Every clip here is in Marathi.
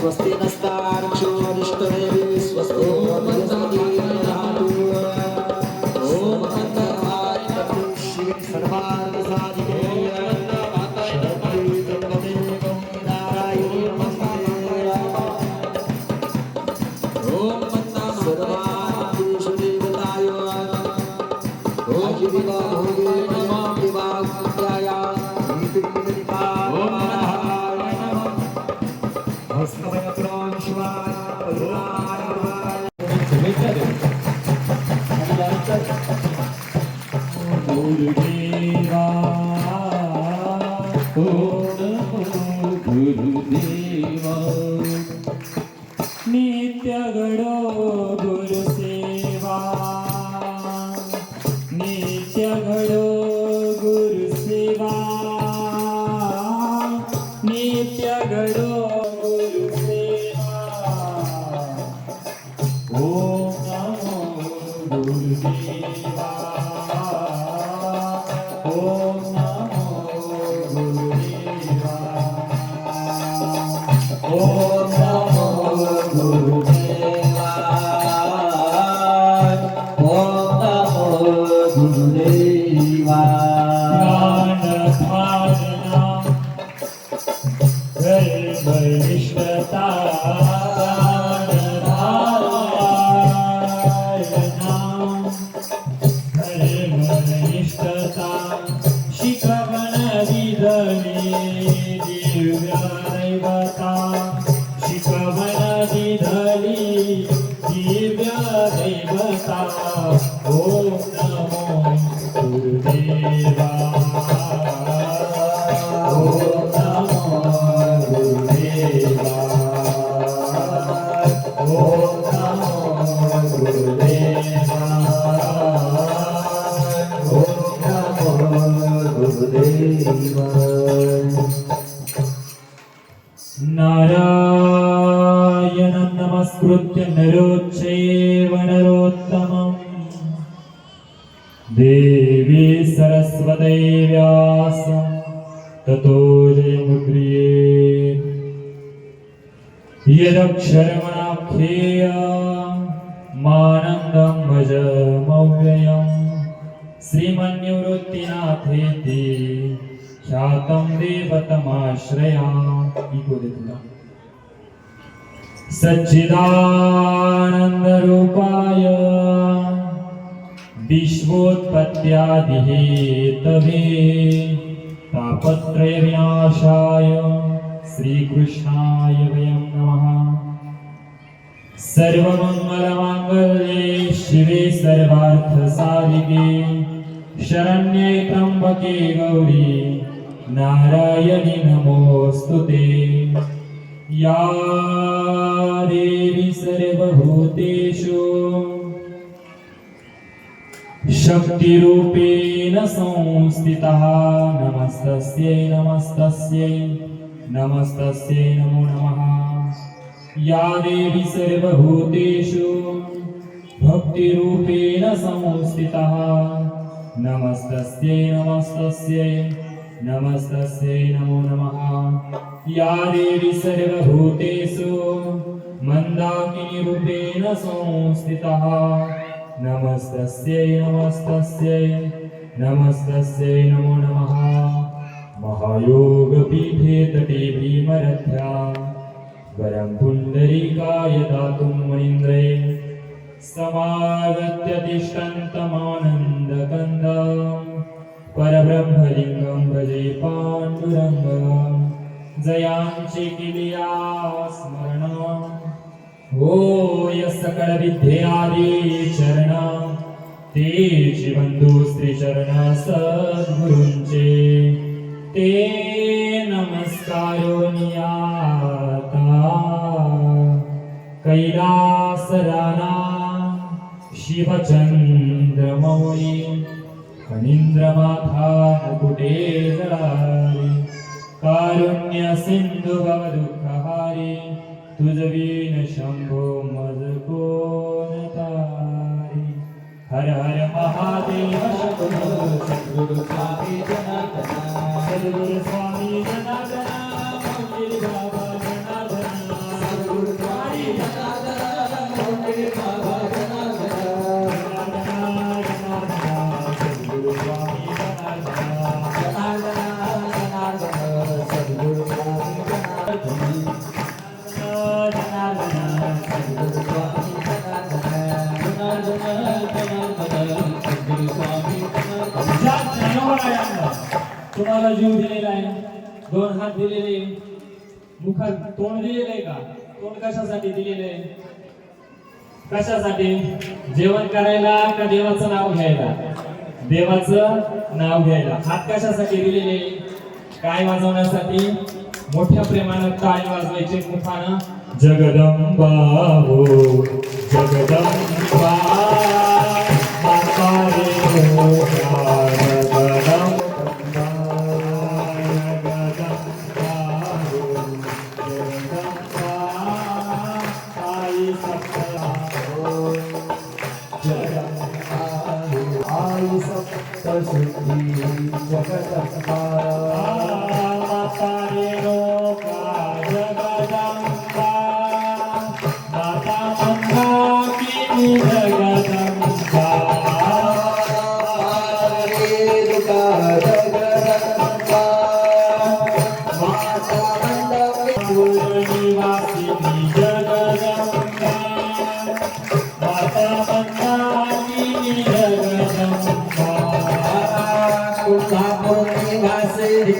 स्वस्ति नस्तार्क्ष्यो अरिष्टदेवी स्वस्ति वनस्पति धातु ओम अंतराय शिव सर्वार्थसाधिके शरद्री त्र्यंबके नारायणी नमस्ते ओम सर्वार्थेषु देवताय ओम दिवा भोगे नमः दिवाख्याय नीतिनिका ओम हस्तमयत्रां शिवाय परुणाय गुरुदेवा गुरुदेवा नित्य गडो गुरुसेवा नित्य गडो गुरुसेवा नित्य गडो गुरुसेवा ओम नमो गुरुदेवा ओम नमो गुरुदेवा ओम नमो गुरुदेवा ओम नमो गुरुदेवा ज्ञानधारणा गर्भनिष्ठता शिकवण विधली दिव्य दैवता शिकवण विधली दिव्य दैवता ओम नमो गुरुदेवा ओम नमो गुरुदेवा ओम नमो गुरुदेवा नारायणं नमस्कृत्य नरोच्चैव नरोत्तमं देवी सरस्वती व्यासं ततो जयमुद्रियेत् यदक्षरमणाख्येयमानन्दं भजमव्ययम् श्रीमन्निवृत्तिनाथेति ख्यातं देवतमाश्रया इको देतुला सच्चिदानन्दरूपाय विश्वोत्पत्त्यादिहेतवे तापत्रयविनाशाय श्रीकृष्णाय वयं नमः सर्वमङ्गलमाङ्गल्ये शिवे सर्वार्थसाधिके शरण्ये त्र्यम्बके गौरी नारायणि नमोऽस्तुते या देवी सर्वभूतेषु शक्तिरूपेण संस्थितः नमस्तस्यै नमस्तस्यै नमस्तस्यै नमो नमः या देवी सर्वभूतेषु भक्तिरूपेण संस्थितः नमस्तस्यै नमस्तस्यै नमस्तस्यै नमो नमः या देवी सर्वभूतेषु मन्दाकिनीरूपेण संस्थितः नमस्तस्यै नमस्तस्यै नमस्तस्यै नमो नमः महायोगपीठे तटे भीमरथ्या वरं पुण्डरीकाय दातुं मणीन्द्रे समागत्य तिष्ठन्तमानन्दकन्दं परब्रह्मलिङ्गं भजे पाण्डुरङ्गं जयांची किलिया स्मरण ओ यः सकलविद्यादि चरण तेची बंधू श्रीचरण सद्गुरूंचे ते नमस्कारो नियाता कैलास राणा शिवचंद्रमौळी फणींद्रमाथा मुकुटे जळारी कारुण्य सिंधु भवदुःखहारी तुझवीन शंभो मज कोण तारी हर हर महादेव सद्गुरु स्वामी जनार्दना सद्गुरु स्वामी जनार्दना मौली बाबा जनार्दना एवढा जीव दिलेला आहे, 2 हात दिलेले, मुखात तोंड दिलेलं आहे का? तोंड कशासाठी दिलेलं आहे? कशासाठी? जेवण करायला का देवाचं नाव घ्यायला? देवाचं नाव घ्यायला. हात कशासाठी दिलेले? काय वाजवण्यासाठी? मोठ्या प्रेमानं टाळी वाजवायचे मुखानं. जगदंबा हो जगदंबा माता रे हो जगदंबा जगदंबा हो जगदंबा आई सप्ता हो जगदंबा आई सप्तशती जगदंबा माता रे हो जगदंबा माता मंदाकिनी जगदंबा रेणुका जगदंबा माता मंदाकिनी निवासिनी जगदंबा माता मंदाकिनी जगदंबा कुलापुर निवासिनी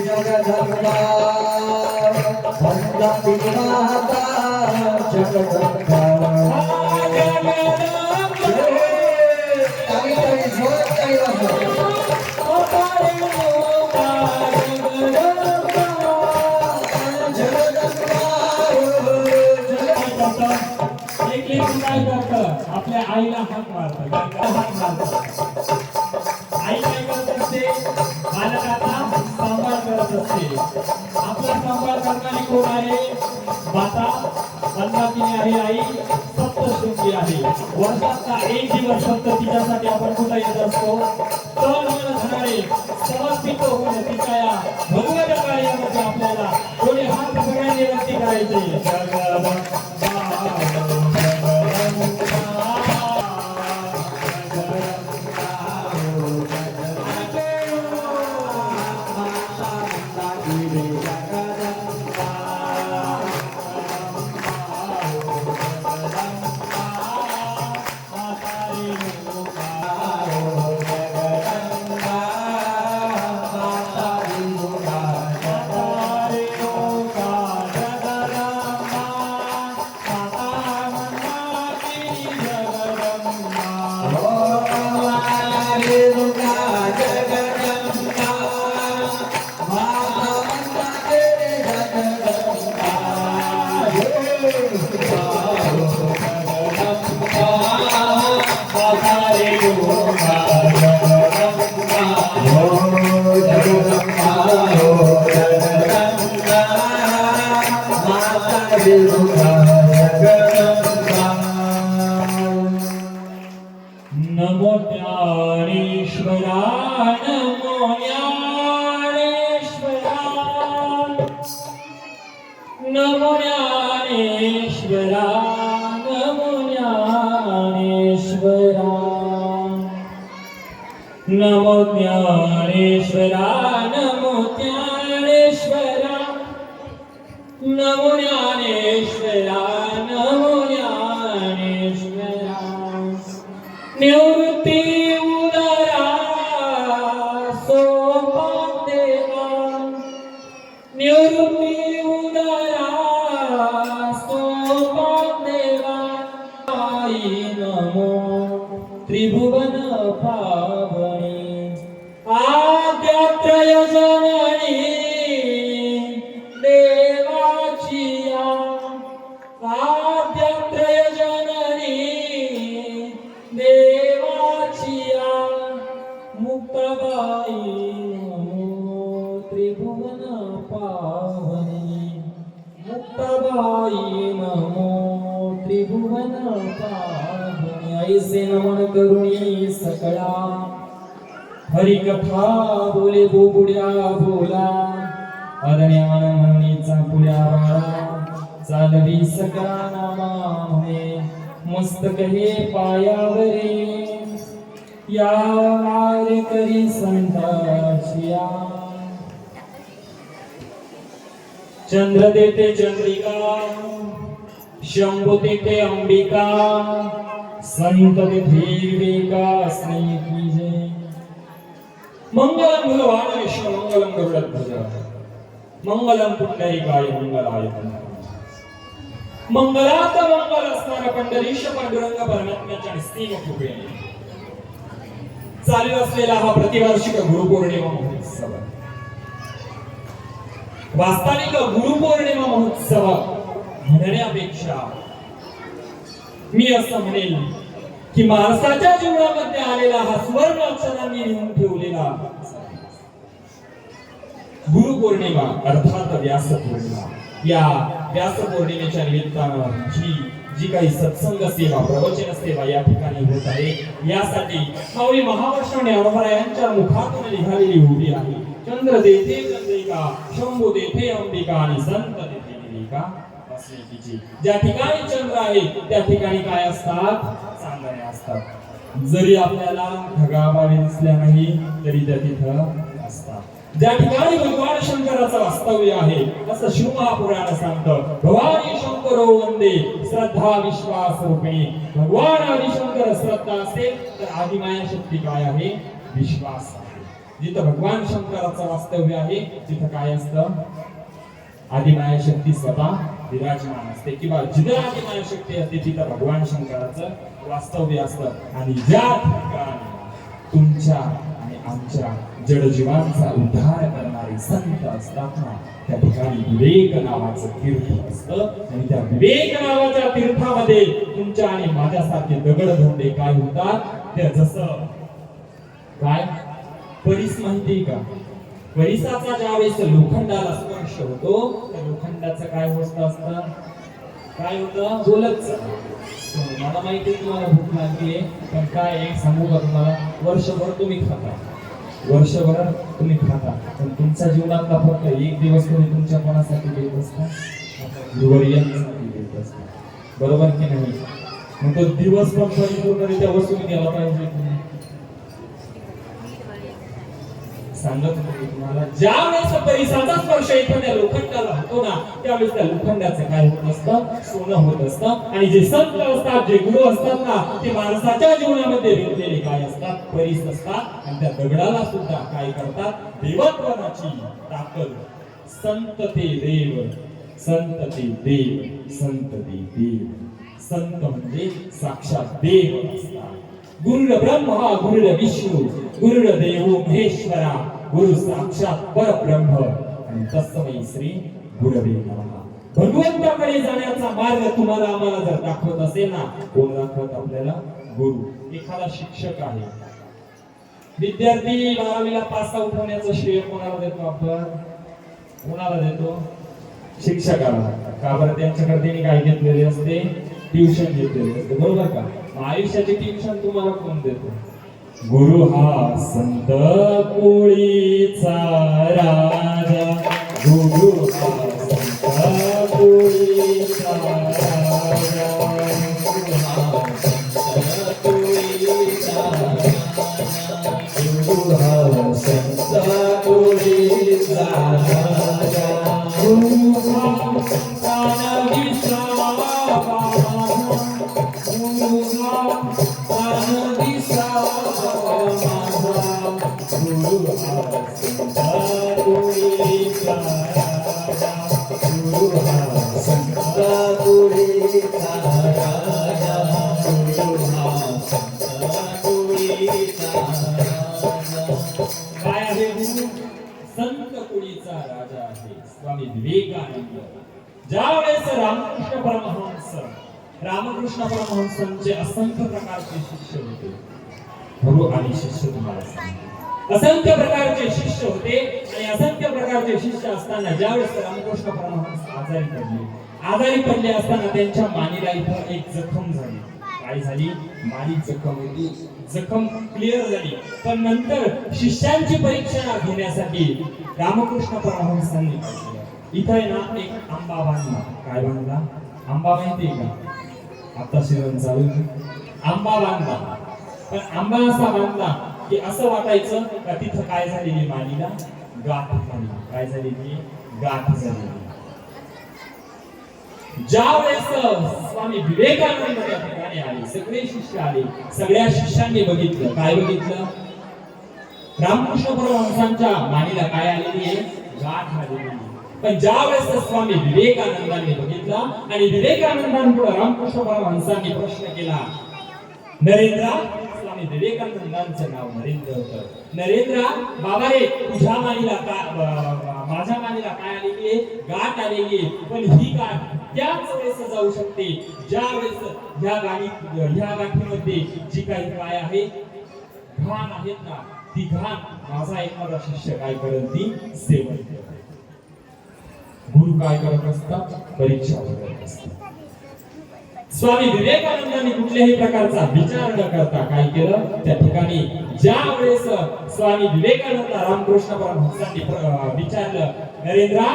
जगदंबा वंदती माता जगदंबा आपल्या आईला हात मारतात. आई काय करत असते? बालकाचा सांभाळ करत असते. आपला सांभाळ करणारी कोण आहे? माता मंदाकिनी आहे. आई सप्तशृंगी आहे. वर्षाचा 1 दिवस फक्त तिच्यासाठी आपण कुठे येत असतो? तर मन धनारे समर्पित होऊन तिच्या या भगवत कार्यामध्ये आपल्याला थोडे हात सगळ्यांनी विनंती करायचे. नमो ज्ञानेश्वरा नमो ज्ञानेश्वरा नमो ज्ञानेश्वरा नमो ज्ञानेश्वरा नमो ज्ञानेश्वरा नमो ज्ञानेश्वरा नमो ज्ञानेश्वरा नमो ज्ञानेश्वरा निवृत्ती उदरा सोपान देवा निवृत्ती उदरा सोपान देवा आई नमो त्रिभुवन पावनी आद्यात्रय जननी देवाची आद्यात्रय जननी देवाची मुक्ताबाई नमो त्रिभुवन पावनी मुक्ताबाई नमो त्रिभुवन पावनी ऐसे नमन करुणी सकळा हरिकथा बोले बोबुड्या बोला अदण्यान म्हणणीचा पुड्या बाळा चालवी सकळा नामा म्हणे मस्तक हे पायावरे या करी संताचिया चंद्र देते चंद्रिका शंभू देते अंबिका संत देते विवेका स्नेही मंगलम भगवान विष्णु मंगलम गरुडध्वज मंगलम पुंडरीकाय मंगलाय मंगलात मंगल असणारा पंढरीश पांडुरंग परमात्म्याच्या निस्तीम कृपेने चालू असलेला हा प्रतिवार्षिक गुरुपौर्णिमा महोत्सव वास्तविक गुरुपौर्णिमा महोत्सव म्हणण्यापेक्षा मी असं म्हणेल की माणसाच्या जीवनामध्ये आलेला हा सुवर्ण अक्षरांनी लिहून ठेवलेला गुरुपौर्णिमा अर्थात व्यास पौर्णिमा या व्यास पौर्णिमेच्या निमित्तानं जी काही सत्संग सेवा प्रवचन सेवा या ठिकाणी होत आहे यासाठी माऊली महावर्ष ज्ञानोबरायांच्या मुखातून निघालेली होती आहे. चंद्र देथे चंद्रिका शंभू देथे अंबिका आणि संत देथे निलिका वासनेतीची. ज्या ठिकाणी चंद्र आहे त्या ठिकाणी काय असतात चांदणे असतात. जरी आपल्याला ढगाबावी दिसल्या नाही तरी त्या तिथं असतात. ज्या ठिकाणी भगवान शंकराचं वास्तव्य आहे असं शिवमहापुराण सांगतं. भवानी शंकरो वंदे श्रद्धा विश्वास रूपिणी. भगवान आदिशंकर श्रद्धा असेल तर आदिमाया शक्ती काय आहे विश्वास आहे. जिथं भगवान शंकराचं वास्तव्य आहे तिथं काय असतं आदिमाया शक्ती स्वतः विराजमान असते किंवा जिथं आदिमाया शक्ती असते तिथं भगवान शंकराचं वास्तव्य असतं. आणि ज्या ठिकाणी तुमच्या आणि आमच्या जडजीवांचा उद्धार करणारे संत असतात ना त्या ठिकाणी विवेक नावाचं तीर्थ असतं. आणि त्या विवेक नावाच्या तीर्थामध्ये तुमच्या आणि माझ्यासारखे दगडधोंडे काय होतात ते जसं काय परीस माहिती का परिसाचा ज्यावेळेस लोखंडाला स्पर्श होतो त्या लोखंडाचं काय होत असतं काय होतं बोलत मला माहिती तुम्हाला भूक लागली पण काय सांगू का तुम्हाला वर्षभर तुम्ही खाता पण तुमच्या जीवनातला फक्त एक दिवस तुम्ही तुमच्या कोणासाठी देत असता गुरुवर्यांसाठी देत असता बरोबर की नाही. मग तो दिवस पण परिपूर्णरित्या वसूल केला पाहिजे. सांगत होतो तुम्हाला ज्या वेळेस परिसाचा स्पर्श एखाद्या लोखंडाला होतो ना त्यावेळेस त्या लोखंडाचं काय होत असतं सोनं होत असतं. आणि जे संत असतात जे गुरु असतात ना ते माणसाच्या जीवनामध्ये वेगवेगळे काय असतात परीस असतात. आणि त्या दगडाला सुद्धा काय करतात देवत्वाची ताकद. संत ते देव संत ते देव संत ते देव. संत म्हणजे साक्षात देव असतात. गुरुर ब्रह्मा गुरुर विष्णू गुरुर देव महेश्वरा गुरु साक्षात परब्रह्म आणि तस्मै श्री गुरवे नमः. भगवंताकडे जाण्याचा मार्ग तुम्हाला आम्हाला जर दाखवत असेल ना कोण दाखवत आपल्याला गुरु. एखादा शिक्षक आहे विद्यार्थी 12वीला पास आउट होण्याचं श्रेय कोणाला देतो आपण कोणाला देतो शिक्षकाला. का बरं त्यांच्याकडे त्यांनी काय घेतलेले असते ट्युशन घेतलेले असते बरोबर का. आयुष्याची ट्युशन तुम्हाला कोण देतो गुरु हा संत कोळीचा राजा. गुरु हा संत कोळीचा राजा. गुरु हा संत कोळीचा राजा. गुरु हा संत कोळीचा राजा. गुरु हा संत विश्रामा. संत कोळीचा राजा आहे स्वामी विवेकानंद. ज्यावेळेस रामकृष्ण परमहंसांचे असंख्य प्रकारचे शिष्य होते. गुरु आणि शिष्य तुम्हाला सांगतो असंख्य प्रकारचे शिष्य होते. आणि असंख्य प्रकारचे शिष्य असताना ज्यावेळेस रामकृष्ण परमहंस आजारी पडले असताना त्यांच्या मानेला इथं एक जखम झाली. काय झाली मानी जखम होती. जखम क्लिअर झाली पण नंतर शिष्यांची परीक्षा घेण्यासाठी रामकृष्ण परमहंसांनी इथं आहे ना एक आंबा बांधला. काय बांधला आंबा माहितीये का आता शिरण चालू आंबा बांधला. पण आंबा असा बांधला की असं वाटायचं का तिथं काय झालेली मानीला गाठ झाली. काय झालेली गाठ झालेली. ज्यावेळेस स्वामी विवेकानंद त्या ठिकाणी आले सगळे शिष्य आले. सगळ्या शिष्यांनी बघितलं काय बघितलं रामकृष्ण परमहंसांच्या मानेला काय आलेली आहे? गाठ आलेली आहे. पण ज्या वेळेस स्वामी विवेकानंदांनी बघितला आणि विवेकानंदांपुढे रामकृष्ण परमहंसांनी प्रश्न केला, नरेंद्र, स्वामी विवेकानंदांचं नाव नरेंद्र होतं, नरेंद्र बाबा रे, तुझ्या मानेला माझ्या मानेला काय आलेली आहे? गाठ आलेली आहे. पण ही गाठ त्याच वेळेस जाऊ शकते ज्या वेळेस ह्या गाठीमध्ये जी काही काय आहे, घाण आहेत ना, ती घाण माझा एखादा शिष्य काय करेल? ती सेवन करेल. गुरु काय करत असतात? परीक्षा करत असतात. स्वामी विवेकानंदांनी कुठल्याही प्रकारचा विचार न करता काय केलं? त्या ठिकाणी ज्या वेळेस स्वामी विवेकानंद रामकृष्ण परमहंसांनी विचारलं, नरेंद्र,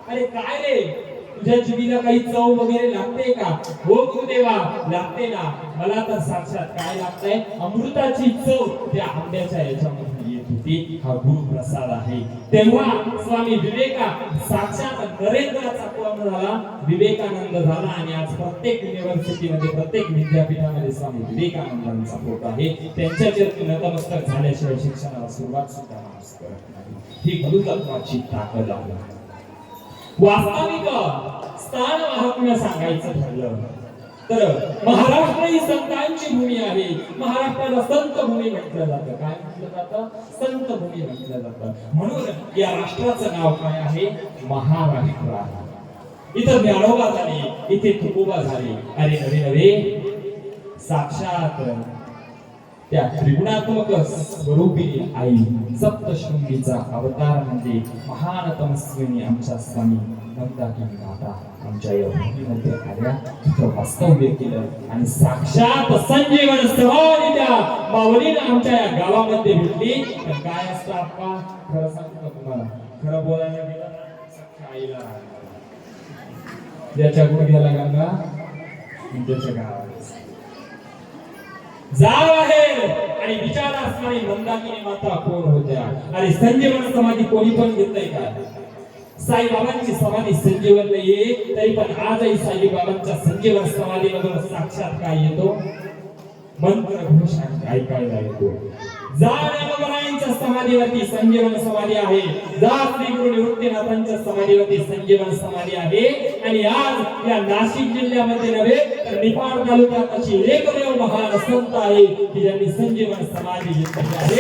अरे काय रे, तुझ्या जिभेला काही चव वगैरे लागते का? हो गुरुदेवा, लागते ना. मला तर साक्षात काय लागतंय? अमृताची चव त्या आंब्याच्या याच्यामध्ये येत होती. हा गुरुप्रसाद आहे. तेव्हा स्वामी साक्षात नरेंद्राचा पूर्ण झाला, विवेकानंद झाला. आणि आज प्रत्येक युनिव्हर्सिटीमध्ये, प्रत्येक विद्यापीठामध्ये स्वामी विवेकानंदांचा फोटो आहे. त्यांच्या चरणी नतमस्तक झाल्याशिवाय शिक्षणाला सुरुवात सुद्धा माणूस करत नाही. ही गुरुतत्वाची ताकद आहे. वास्तविक स्थान महात्म्य सांगायचं ठरलं तर महाराष्ट्र ही संतांची भूमी आहे. महाराष्ट्राला संत भूमी म्हटलं जातं. काय म्हटलं जातं? संत भूमी म्हटलं जातं. म्हणून या राष्ट्राचं नाव काय आहे? महाराष्ट्र आहे. इथं ज्ञानोबा झाले, इथे तुकोबा झाले. अरे नवे नवे साक्षात त्या त्रिगुणात्मक स्वरूपी आई सप्तशृंगीचा अवतार म्हणजे महान तमस्विनी आमच्या स्वामी मंदाकिनी माता आमच्या या भूमीमध्ये आल्या, तिथं वास्तव्य केलं आणि साक्षात संजीवन समाधी त्या माऊलीनं आमच्या या गावामध्ये भेटली. तर काय असतं आप्पा? खरं सांगतो तुम्हाला, खरं बोलायला गेलं सख्या आईला ज्याच्या गुडघ्याला गंगा त्याच्या गावाला जाव आहे. आणि विचार असणारी मंदाकिनी माता कोण होत्या? अरे संजीवन समाधी कोणी पण घेतलंय का? साईबाबांची समाधी संजीवन नाहीये, तरी पण आजही साईबाबांच्या संजीवन समाधीमधून साक्षात काय येतो? मंत्र घोष ऐकायला येतो. जा ज्ञानोबांच्या समाधीवरती संजीवन समाधी आहे, जा श्री गुरु निवृत्तीनाथांच्या समाधीवरती संजीवन समाधी आहे. आणि आज या नाशिक जिल्ह्यामध्ये नव्हे तर निफाड तालुक्यात अशी एकमेव महान संत आहे की ज्यांनी संजीवन समाधी घेतली आहे.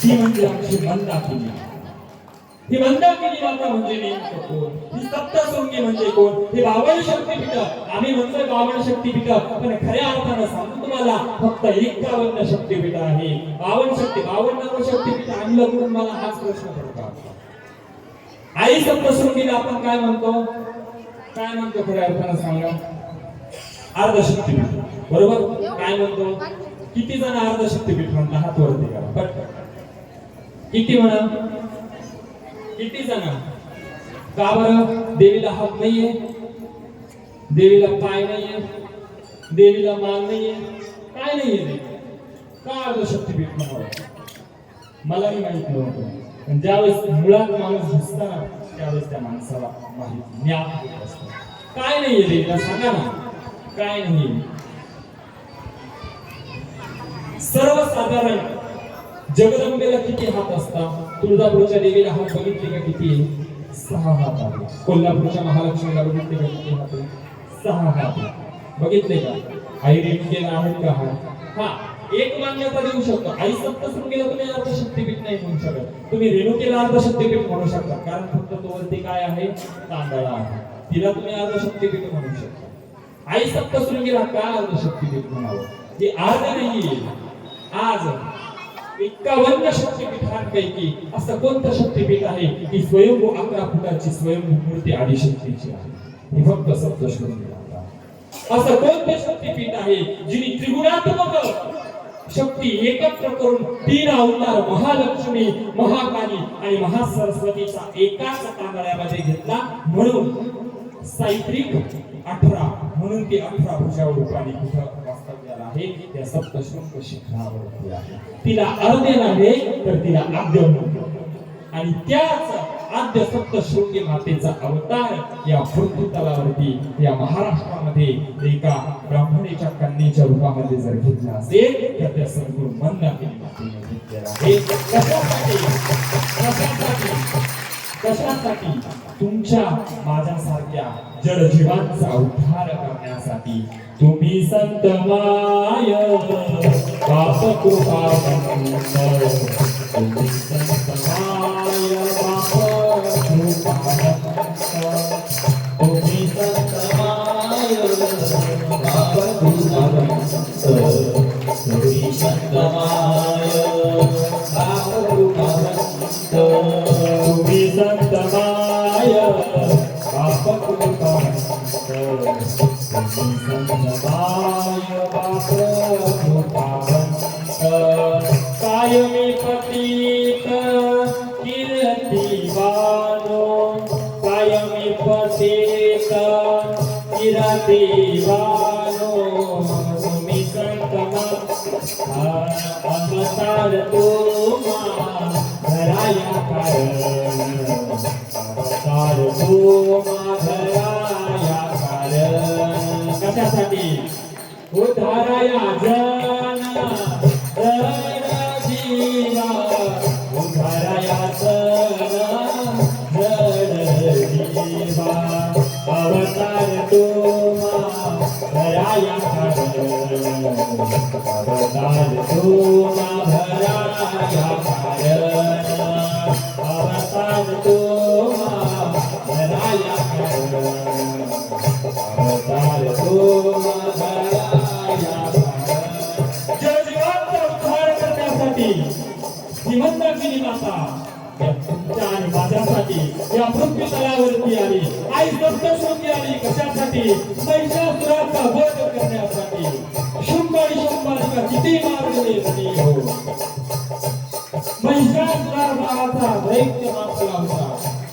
ती म्हणजे आमची मंदाकिनी. ही मंदाकिनी माता म्हणजे नेमकं कोण? ही सप्तशृंगी म्हणजे कोण? हे 52 शक्तिपीठ. आम्ही म्हणतोय 52 शक्तिपीठ, पण खऱ्या अर्थानं सांगतो तुम्हाला फक्त 51 शक्तिपीठ आहे. 52 शक्तिपीठ आणलं म्हणून मला हाच प्रश्न पडतो. आई सप्तशृंगीला आपण काय म्हणतो? काय म्हणतो खऱ्या अर्थानं सांगा? अर्धशक्तिपीठ, बरोबर? काय म्हणतो? किती जण अर्धशक्तिपीठ म्हणता? हात वरती करा पटकन. किती म्हणा? किती जण? का बरं? देवीला हात नाहीये, देवीला पाय नाहीये, देवीला मान नाहीये, काय नाहीये देवी? का अर्धशक्तिपीठ म्हणावं? मलाही माहित नव्हतं. पण ज्यावेळेस मुळात माणूस घुसता ना, त्यावेळेस त्या माणसाला माहित ज्ञान होत असतं. काय नाहीये देवीला? सांगा ना, काय नाही? सर्वसाधारण जगदंबेला किती हात असतात? तुळजापूरच्या देवीला हात बघितले का? किती? 6 हात आहेत. कोल्हापूरच्या महालक्ष्मीला बघितले का? किती हात? 6 हात. बघितले का? आई रेणुकेला आहेत का हात? हा, एक मान्यता देऊ शकतो. आई सप्तशृंगीला तुम्ही अर्धशक्तिपीठ नाही म्हणू शकत, तुम्ही रेणुकेला अर्धशक्तिपीठ म्हणू शकता. कारण फक्त तो वरती काय आहे? तांदळा आहे. तिला तुम्ही अर्धशक्तिपीठ म्हणू शकता. आई सप्तशृंगीला का अर्धशक्तिपीठ म्हणावं? हे अर्ध नाहीये. आज 51 शक्तिपीठांपैकी असं कोणतं शक्तिपीठ आहे की स्वयंभू 11 फुटाची स्वयंभू मूर्ती आदिशक्तीची आहे? ही फक्त सप्तशृंगी माता. असं कोणतं शक्तिपीठ आहे जिने त्रिगुणात्मक शक्ती एकत्र करून 3 अवतार महालक्ष्मी, महाकाली आणि महासरस्वतीचा एकाच तांदळामध्ये घेतला? म्हणून सावित्रिक 18 म्हणून ती 18 भुजा रूपाने कुठं वास्तव्याला आहे? त्या सप्तशृंग शिखरावरती आहे. तिला अर्धे नव्हे तर तिला आद्य म्हणतो. आणि त्याच आद्य सप्तशृंगी मातेचा अवतार या पृथ्वीतलावरती या महाराष्ट्रामध्ये एका ब्राह्मणीच्या कन्येच्या रूपामध्ये जर घेतला असेल तर त्या सद्गुरू मंदाकिनी मातेने घेतलेला आहे. कशासाठी तुमच्या माझ्यासारख्या जडजीवांचा उद्धार करण्यासाठी. तुम्ही संत माय बाप कृपावंत, तुम्ही संत माय बाप कृपावंत, तुम्ही संत माय बाप कृपावंत, तुम्ही संत माय बाप कृपावंत, तुम्ही संत माय बाप कृपावंत, तुम्ही संत माय बाप कृपावंत. कायमी पतित कीर्तिवानो, कायमी पतित कीर्तिवानो, तुम्ही संत अवतार तुम्हा धराया कारण, अवतार तुम्हा धराया कारण. कशासाठी? उद्धाराया जन जन जीवा, उद्धाराया जन जन जीवा, अवतार तुम्हा धराया कारण, अवतार तुम्हा धराया कारण, अवतार तुम्हा धराया कारण, अवतार तुम्हा धराया कारण. जगजीवांचा उद्धार करण्यासाठी ही मंदाकिनी माता तुमच्या आणि माझ्यासाठी या पृथ्वी तलावरती आली. आई सप्तशृंगी आली. कशासाठी? महिषासुराचा वध करण्यासाठी. शुंभ आणि शुंभालिका किती मारलेले तरी हो, महिषासुरा नावाचा दैत्य मारला होता.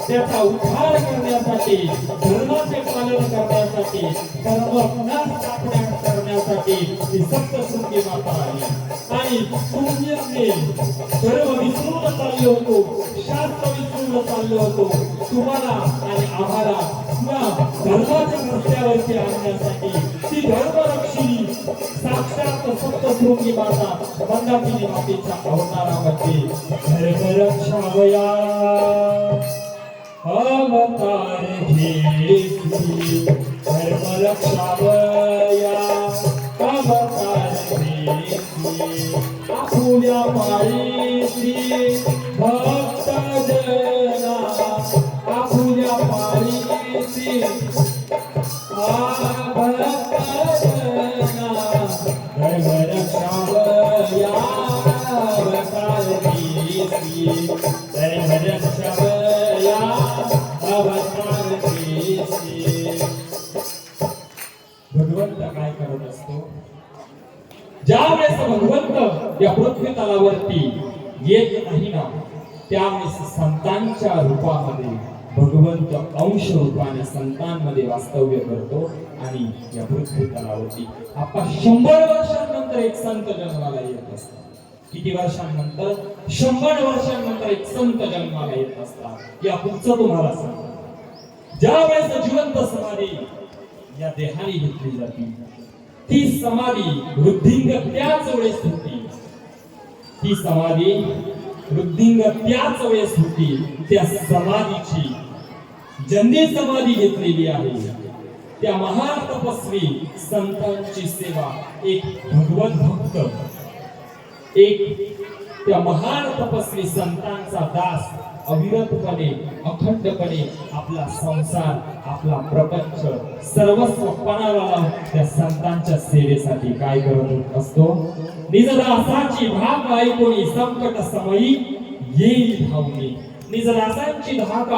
त्याचा उद्धार करण्यासाठी, धर्माचे पालन करण्यासाठी, धर्म पुन्हा स्थापना करण्यासाठी ही सप्तशृंगी माता आली. आणि तुम्ही सर्व विसरून चाललो होतो, शास्त्र विसरून चाललो होतो. तुम्हाला आणि आम्हाला धर्माच्या रस्त्यावरती आणण्यासाठी ती धर्मरक्षिणी साक्षात सप्तशृंगी माता मंदाकिनी मातेच्या अवतारामध्ये धर्मरक्षावया अवतार घेतली. धर्मरक्षावया अवतार घेतली. आपुल्या पायी भक्त जना, आपुल्या पायी भक्त जना, धर्मरक्षावया अवतार घेतली. धर्मरक्षावया अवतार घेतली. भगवंत काय करत असतो? ज्यावेळेस भगवंत या पृथ्वी तलावरती येत नाही ना, त्यावेळेस संतांच्या रूपामध्ये भगवंत अंश रूपाने संतांमध्ये वास्तव्य करतो. आणि या पृथ्वी तलावरती आता 100 वर्षांनंतर एक संत जन्माला येत असतो. किती वर्षांनंतर? 100 वर्षांनंतर एक संत जन्माला येत असतात. या पुढचं तुम्हाला सांगतो. ज्यावेळेस जिवंत समाधी या देहाने घेतली जाते, ती समाधी वृद्धिंग त्याच वेळेस होती. ती समाधी वृद्धिंग त्याच वेळेस होती. त्या समाधीची ज्यांनी समाधी घेतलेली आहे त्या महान तपस्वी संतांची सेवा, एक भगवत भक्त, एक त्या महान तपस्वी संतांचा दास अविरतपणे अखंडपणे आपला संसार, आपला प्रपंच सर्वस्व पणाला लावून त्या संतांच्या सेवेसाठी काय करत असतो? निजदासाची भाग ऐकून संकट समयी येईल धावणे. निजदासांची धाक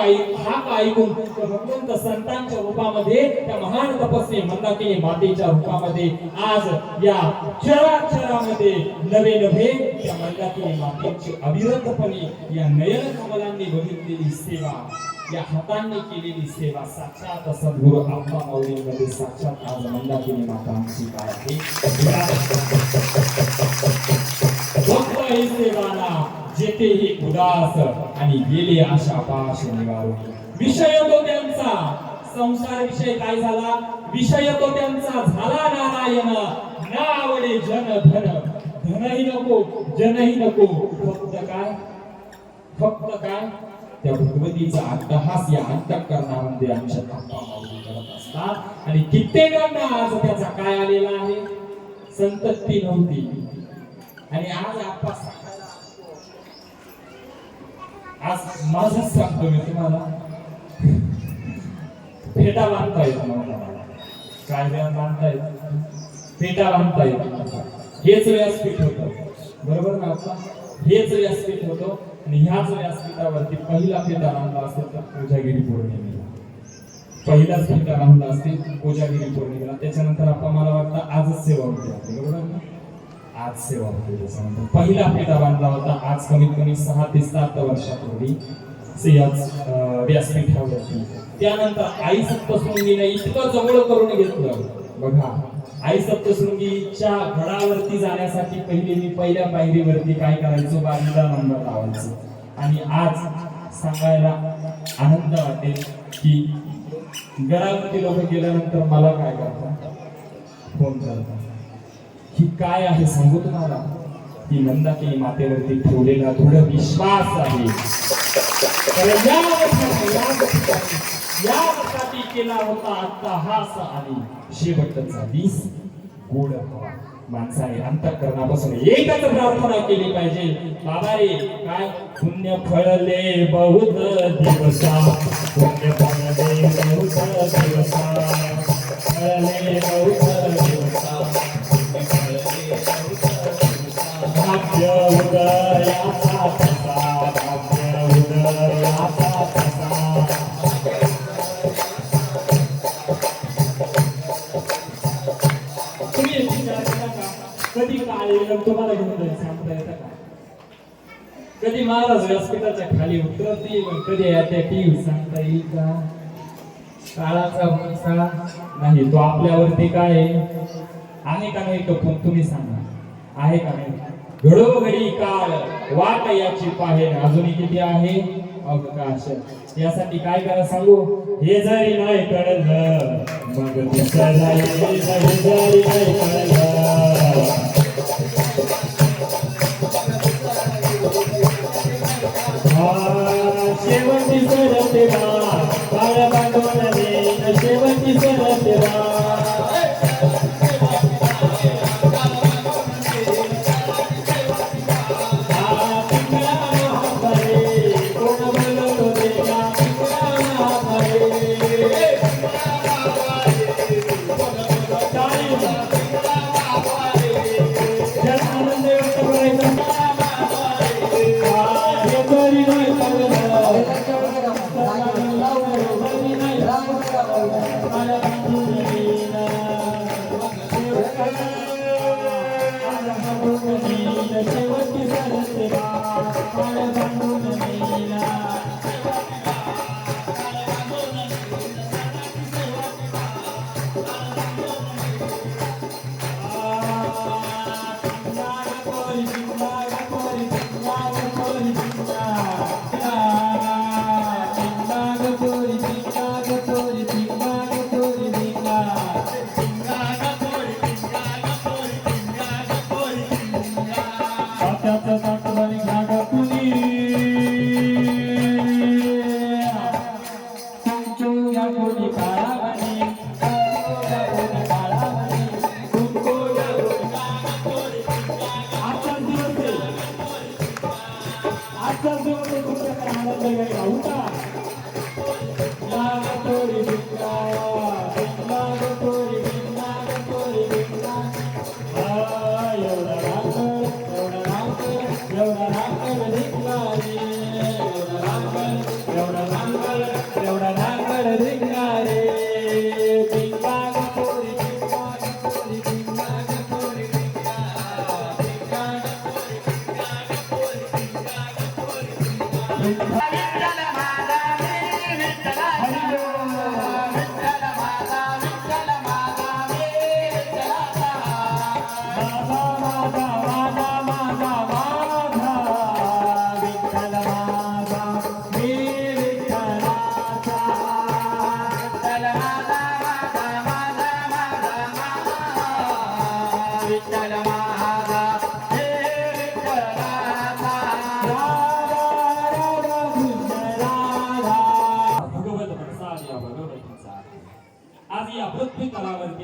ऐकून भगवंत संतांच्या रूपामध्ये त्या महान तपस्वी मंदाकिनी मातेच्या रूपामध्ये आज या चराचरामध्ये नवे नवे त्या मंदाकिनी मातेची अविरतपणे या नयन कमलांनी बघितलेली सेवा, या हातांनी केलेली सेवा साक्षात सद्गुरू आत्मा माऊलींमध्ये साक्षात आज मंदाकिनी मातांची काय आहे? भक्त ही सेवाना जेथेही उदास आणि गेले आशा पाश निवारून. विषय तो त्यांचा संसार विषय काय झाला? विषय तो त्यांचा झाला नारायण. ना आवडे जन धन, धनही नको जनही नको, फक्त काय? फक्त काय? त्या भगवतीचा अट्टहास या अंतःकरणामध्ये आमच्या करत असतात. आणि कित्येकांना आज त्याचा काय आलेला आहे? संतती नव्हती. आणि आज आप्पा आज माझंच सांगतो मी तुम्हाला, फेटा बांधता येत नव्हता मला. काय बांधता येत? फेटा बांधता येत. हेच व्यासपीठ होतं, बरोबर ना आप्पा? हेच व्यासपीठ होतं. आणि ह्याच व्यासपीठावरती पहिला फेटा बांधला असेल तर कोजागिरी पौर्णिमेला, पहिलाच फेटा बांधला असेल कोजागिरी पौर्णिमेला. त्याच्यानंतर आपण मला वाटतं आजच सेवा होती, बरोबर ना? आज सेवा होती. त्याच्यानंतर पहिला फेटा बांधला होता आज कमीत कमी 6 ते 7 वर्षापूर्वी व्यासपीठावरती. त्यानंतर आई सप्तशृंगीने इतकं जवळ करून घेतलं बघा. आई सप्तशृंगीच्या गडावरती जाण्यासाठी पहिले मी पहिल्या पायरीवरती काय करायचो? बारीला नंबर लावायचो. आणि आज सांगायला आनंद वाटेल की गडावरती लोक गेल्यानंतर मला काय करतात? फोन करतात. ही काय आहे सांगू तुम्हाला? ती मंदाकिनी मातेवरती ठेवलेला दृढ विश्वास आहे. यासाठी केला होता अट्टहास आणि शेवटचा दिस गोड हवा. माणसाने अंतःकरणापासून एकच प्रार्थना केली पाहिजे, बाबा रे काय पुण्य फळले बहुत दिवसा, पुण्य फळले बहुत दिवसा, फळले बहुत दिवसा, भाग्य उदयाचा तसा, भाग्य उदयाचा तसा. तुम्ही विचार करा का, कधी काळ येईल तुम्हाला घेऊन जाईल सांगता येतं का? कधी महाराज व्यासपीठाच्या खाली उतरतील, कधी येत्या टीव्ही सांगता येईल का? काळाचा भरोसा नाही. तो आपल्यावरती काय आहे का नाही तो पण तुम्ही सांगा, आहे का नाही? घडोघडी काळ वाट याची पाहे, अजूनही किती आहे अवकाश. यासाठी काय करा सांगू? हे जरी नाही कळलं मग दुसरं जाईल, हे जरी नाही कळलं. शेवटी सरते बाळ बांधवणे, शेवटी सरते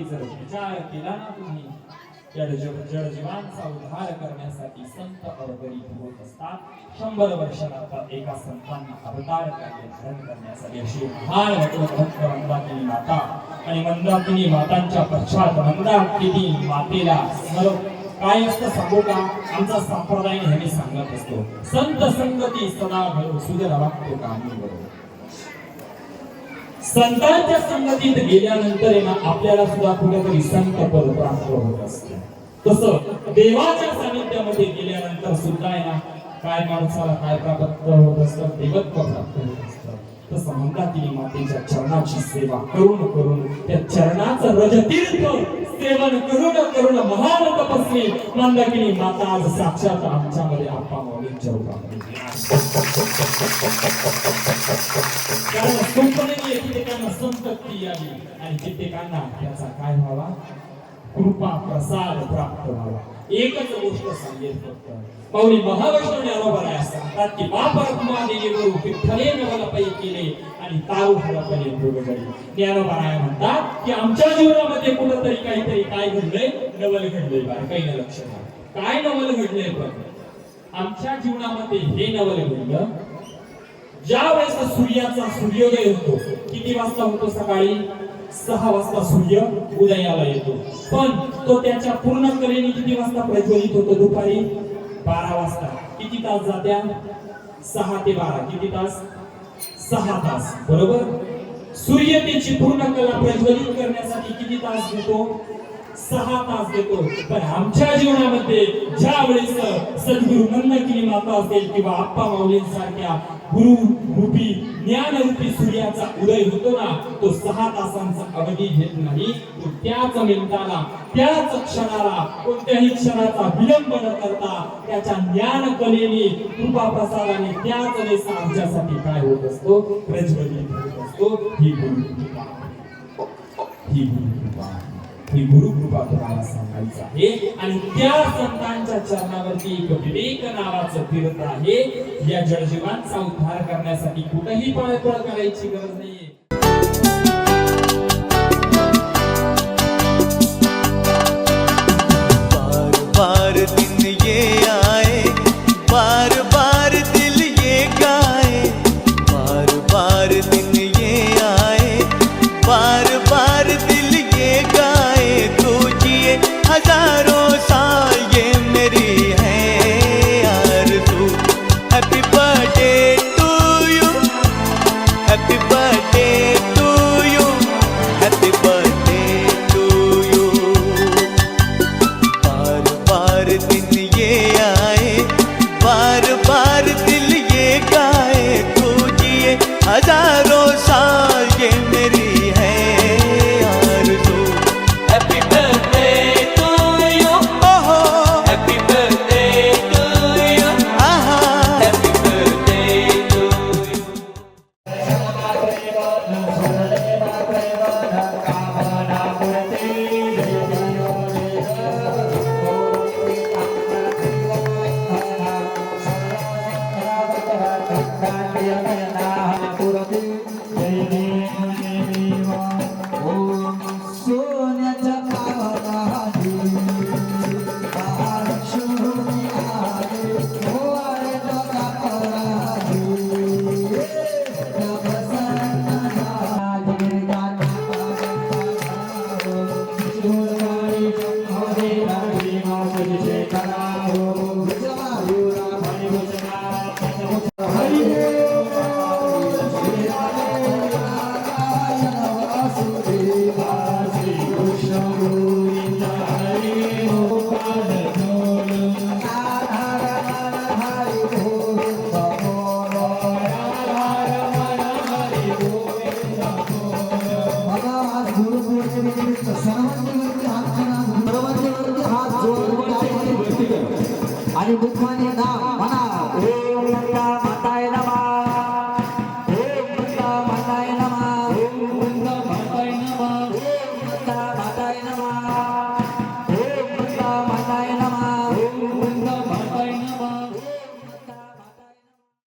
जर विचार केला ना तुम्ही, जडजीवांचा उद्धार करण्यासाठी संत अवतरित होत असतात. 100 वर्षानंतर एका संतांना अवतार कार्य धारण करण्यासाठी अशी महान वटवृक्ष मंदाकिनी माता आणि मंदाकिनी मातांच्या पश्चात मंदाकिनी मातेला काय असतं सांगू का? आमचा संप्रदाय नेहमी सांगत असतो, संत संगती सदा भरो सुजन वागतो कामी बरो. संतांच्या संगतीत गेल्यानंतर आहे ना आपल्याला सुद्धा कुठेतरी संत पद प्राप्त होत असते. तसं देवाच्या सानिध्यामध्ये गेल्यानंतर सुद्धा आहे ना काय माणसाला काय प्राप्त होत असतं? देवत्व प्राप्त होत असतं. तसं मंदाकिनी मातेच्या चरणाची सेवा करून करून त्या चरणाचं रजतीर्थ सेवन करून करून महान तपस्वी मंदाकिनी माता आज साक्षात आमच्यामध्ये आप्पा माऊलींच्या रूपामध्ये कारण संपलेली एकेकांना संतती आली आणि कित्येकांना त्याचा काय व्हावा? कृपा प्रसाद प्राप्त व्हावा. एकच गोष्ट सांगेल फक्त, माऊली महावैष्णव ज्ञानोबा सांगतात की बाप रखमा देवी गुरु विठ्ठले नवल पै केले आणि तारू हरपले मृगजळी. ज्ञानोबा म्हणतात की आमच्या जीवनामध्ये कुठेतरी काहीतरी काय घडलंय? नवल घडलंय. काही न लक्ष द्या काय नवल घडलंय. पण आमच्या जीवनामध्ये हे नवल घडलं ज्या वेळेस सूर्योदय होतो. किती वाजता होतो? सकाळी 6 वाजता सूर्य उदयाला येतो. पण तो त्याच्या पूर्ण कलेने किती वाजता प्रज्वलित होतो? दुपारी 12 वाजता. किती तास जात्या? 6 ते 12. किती तास? 6 तास. बरोबर. सूर्य त्याची पूर्ण कला प्रज्वलित करण्यासाठी किती तास घेतो? 6 तास देतो. पण आमच्या जीवनामध्ये ज्या वेळेस सद्गुरु मंदाकिनी माता असेल किंवा आप्पा माऊलींसारख्या गुरु रूपी ज्ञान रूपी सूर्याचा उदय होतो ना, तो 6 तासांचा अवधी घेत नाही. तो त्याच मिनिटाला त्याच क्षणाला कोणत्याही क्षणाचा विलंब न करता त्याच्या ज्ञान कलेने कृपा प्रसादाने त्याच वेळेस आमच्यासाठी काय होत असतो? प्रज्वलित होत असतो. ही गुरु कृपा, ही गुरु कृपा, ही गुरु कृपा तुम्हाला सांगायचं आहे. आणि त्या संतांच्या चरणावरती एक विवेक नावाचं तीर्थ आहे. या जडजीवांचा उद्धार करण्यासाठी कुठेही पळपळ करायची गरज नाहीये. बार बार दिन ये आए, बार बार दिल ये गाए, बार बार दिन ये आए, बार बार दिल ये गाए, तू जिए हजारों साल ये मेरी है आरज़ू. Happy birthday to you, happy birthday to you, happy birthday to you. बार बार दिन ये आए, बार बार दिल ये गाए, तू जिए हजारों साल ये मेरी है आरज़ू. हैप्पी बर्थडे टू यू, ओहो हैप्पी बर्थडे टू यू, आहा हैप्पी बर्थडे टू यू. सोन्याच्या पावलाची महालक्ष्मी आली, हो आले बघा पराजी. आणि मुखाने नाम